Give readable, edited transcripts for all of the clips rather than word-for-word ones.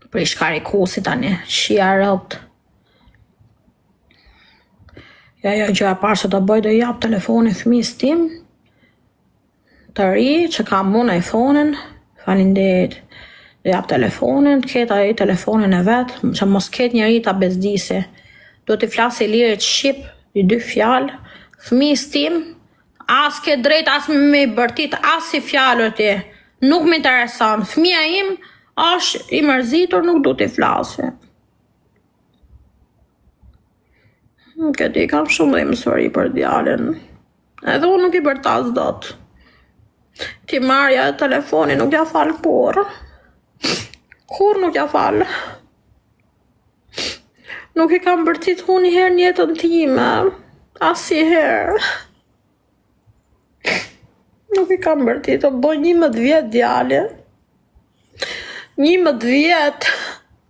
Për i shkarikusi tani, shia rëpt. Ja, gjëja parë që do bëj do jap telefonin fëmijës tim të ri që kam unë iPhone-in, falinderit. Do jap telefonin, të ketë ai telefonin e vet, që mos ketë njeri ta bezdisi. Do t'i flasë lirit shqip, i 2 fjalë, fëmijës tim, as ke drejt, as me bërtit, as si fjalë ti. Nuk më intereson. Fëmija im është i mërzitur, nuk du t'i flasë. Këti kam shumë dhe mësori për djalin. Edhe unë nuk i bërtas dot. Ti marja e telefoni nuk ja fal kur. Kur nuk ja fal. Nuk i kam bërtit unë njëherë njetën time. Asnjëherë. Nuk i kam bërtit, o boj 11 vjet djali. 11 vjet.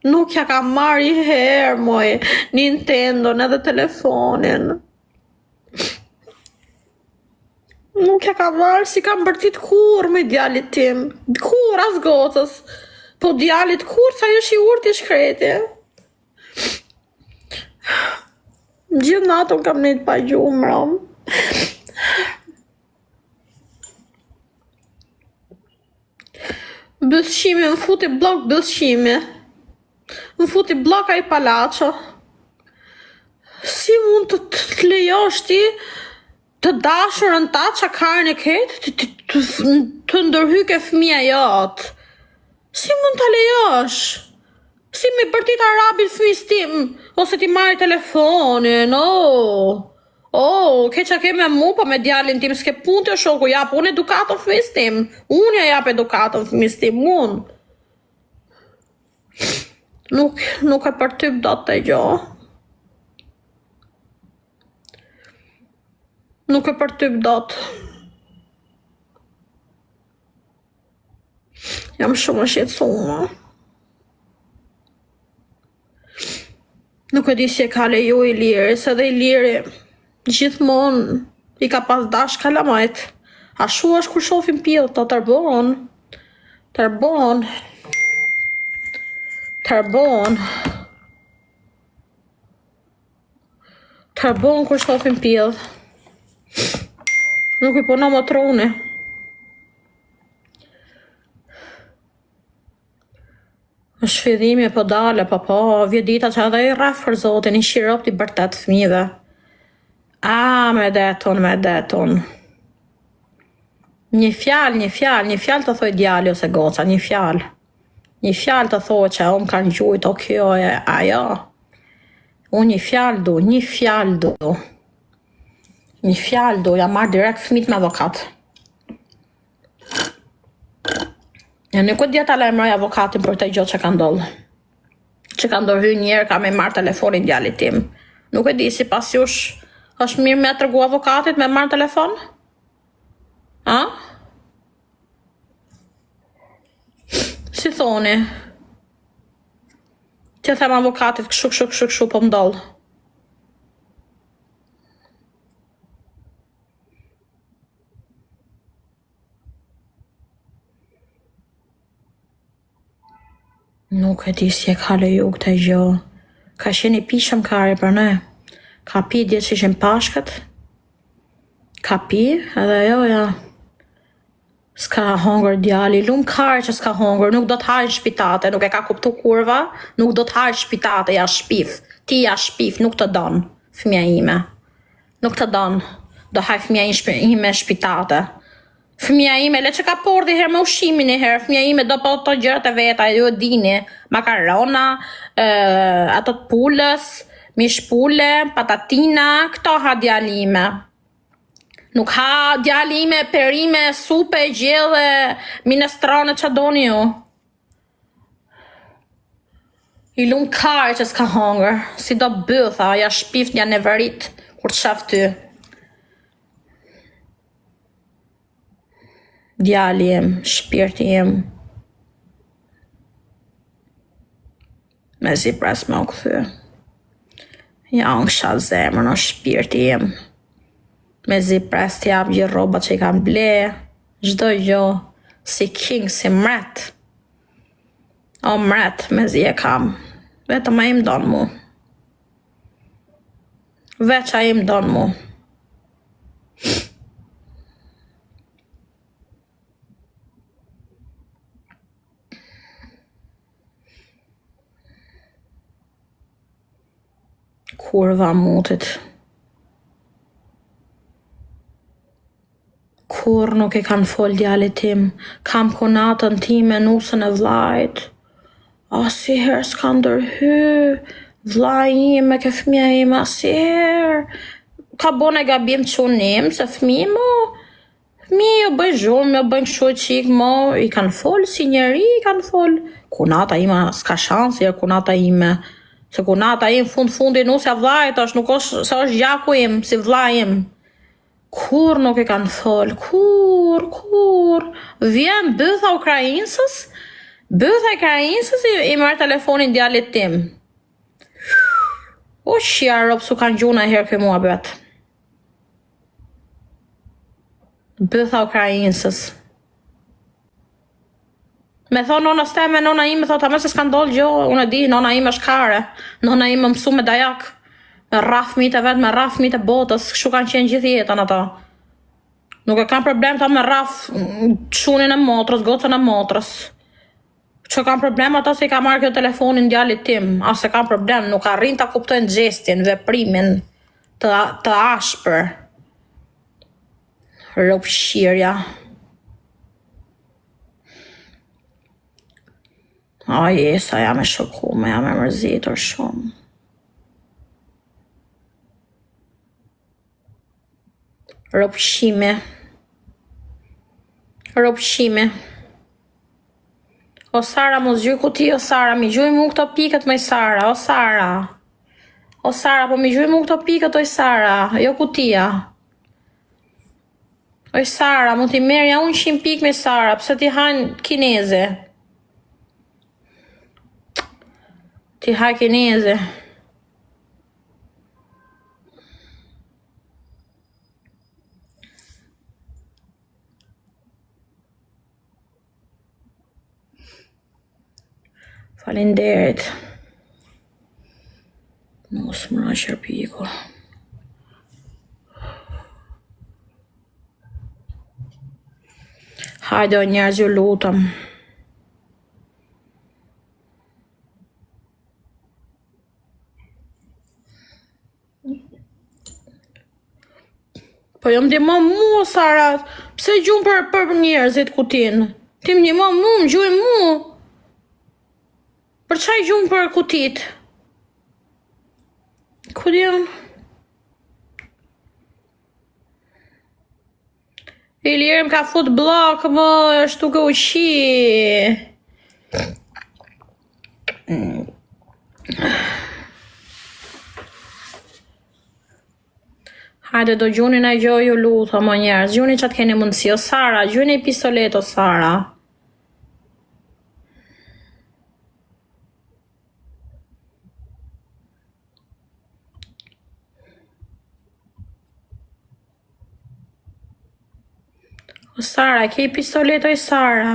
Nuk ja kam marrë i herë, moj, Nintendo edhe telefonin. Nuk ja kam marrë, si kam bërtit kur me djalit tim. Kur, as gocës. Po djalit kur, sa jo shi urti shkreti. Gjithë natën kam nejtë pa gjumra. Bësqimi, më futi blok bësqimi. Më futi bloka i palaco. Si mund të lejosh ti të dashurën ta që karën e ketë të ndërhyke fëmija jotë? Si mund të lejosh? Si me bërtit arabit fëmijës tim? Ose ti marri telefonin? Ke që ke me mu, po me djalin tim s'ke pun të shoku, jap unë edukatën fëmijës tim. Unë ja jap edukatën fëmijës tim, unë. Nuk e përtyp dot të gjo. Nuk e përtyp dot. Jam shumë shqetësuar. Nuk e di si e ka leju i liri, se dhe i liri gjithmonë i ka pas dash kalamajt. Ashu është kur shofim pjellë të tërbon. Tërbon kur shofim pjellë. Nuk i puna më truni. Në shfidhimi po dale, po, vjedita që edhe i rraf për zotin, i shirop t'i bërtet fëmijëve. Me deton. Një fjalë të thoj djali ose goca, një fjalë të thoj që unë kanë gjujt, o kjo e ajo. Unë një fjalë du, ja marrë direkt fëmit me avokat. Ja nuk e djeta lajmëroj avokatin për të gjotë që ka ndollë. Që ka ndorhy njerë ka me marrë telefonin djalit tim. Nuk e di si pas jush është mirë me tërgu avokatit me marrë telefon? Si thoni? Që them avokatit këshu po mdollë. Nuk e di si e ka leju këtë gjo. Ka qeni pishëm kare për ne. Ka pi djetë që ishin pashkët. Ka pi edhe ja. S'ka hongër djali. Lumë kare që s'ka hongër. Nuk do t'hajnë shpitate. Nuk e ka kuptu kurva. Nuk do t'hajnë shpitate. Ja shpif. Ti ja shpif. Nuk të donë. Fëmija ime. Nuk të donë. Do haj fëmija ime shpitate. Fëmija ime, le që ka pordi herë me ushimin e herë, fëmija ime do po të gjërët e veta, ju e dini, makarona, ato të pullës, mish pulle, patatina, këto ha djali ime. Nuk ha djali ime, perime, supe, gjellë, minestrone që doni ju. I lumë kare që s'ka hongër, si do bëtha, ja shpift një neverit, kur të shaf ty. Djali jem, shpirti jem. Me zi pres me u këthy. Ja unë kësha zemër në shpirti jem. Me zi pres t'jap gjithë roba që i kam ble. Gjdo gjo, si king, si mret. O mret, me zi e kam. Vetëm a im donë mu. Veç a im donë mu. Kurva mutit. Kur nuk e kanë fol djalit tim. Kam konatën tim e nusën e vlajt. Asiher s'ka ndërhy. Vlaj im e ke fëmija im asiher. Ka bon e gabim qunim se fëmi mo. Fëmi jo bëjnë zhurmë, jo bëjnë kështu qik mo. I kanë fol si njeri, i kanë fol. Konata ima s'ka shansë, jo konata ime. Se konata im fundi nusja vlajt është, nuk është se është gjaku im, si vlaj im. Kur nuk e kanë fol, kur. Vjen bëtha Ukrainsës, i marrë telefonin djalit tim. O shia ropë su kanë gjuna herë këj mua bet. Bëtha Ukrainsës. Me thonë nona steme, nona ime thotë, a me se s'kan dollë gjo, unë e di, nona ime është kare, nona ime mësu me dajak, me raf mite vetë, me raf mite botës, kështu kanë qenë gjithë jetën ata. Nuk e kanë problem ta me raf shunin e motrës, gocën e motrës. Që kanë problem ata se i ka marrë kjo telefonin djalit tim, ase kanë problem, nuk arrin ta kuptojnë gjestin, veprimin të ashpër. Ropshirja. A jesa, jam e shokume, jam e mërzitur shumë. Ropshime. O Sara, mos gjuj ku ti, o Sara, mi gjuj mu këto pikët me Sara, o Sara. O Sara, po mi gjuj mu këto pikët, o Sara, jo ku tia. O Sara, mu ti merja unë 100 pikë me Sara, pëse ti hajnë kineze. Ti haj kineze. Falenderit. Mos më na shërpiku. Hajde o njerëz, ju lutem. Po jo më ndihmo mu, Sara, pse gjumë për njerëzit kutin? Ti më ndihmo mu, më gjuj mu. Për çaj gjumë për kutit? Ku diun? Ilirë më ka fut blok, më është tuke uqi. Hajde do gjunin e gjo ju lutë, më njerës, gjuni që të keni mundësi, o Sara, gjuni i pistolet, o Sara. O Sara, ke i pistolet, o Sara.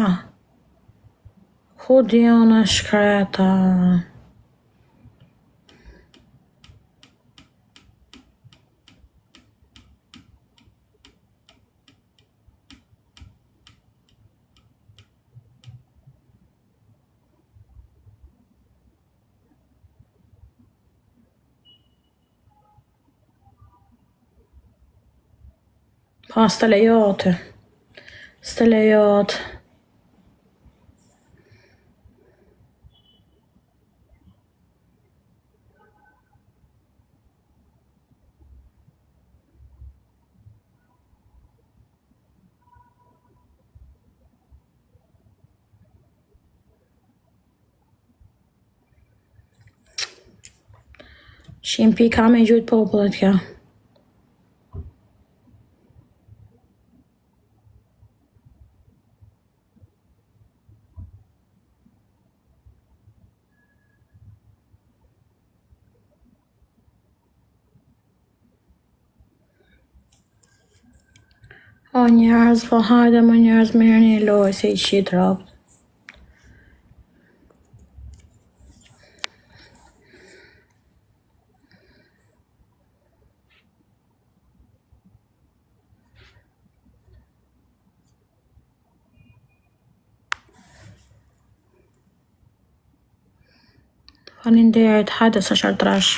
Ku dion e shkreta. Pa, s'të lejote. S'të lejote. Shimpi ka me gjujt popullet kja. O njerëz, po hajde më njerëz, merrni lojë se i qit ropt. Faleminderit, hajde së trash.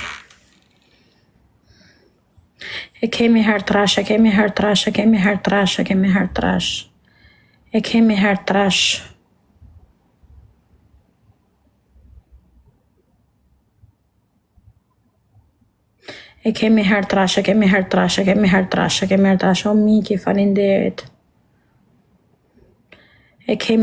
E kemi her trash, e kemi her trash, e kemi her trash, e kemi her trash. E kemi her trash. E kemi her trash, e kemi her trash, e kemi her trash, e kemi her trash. O Miki, faleminderit. E kemi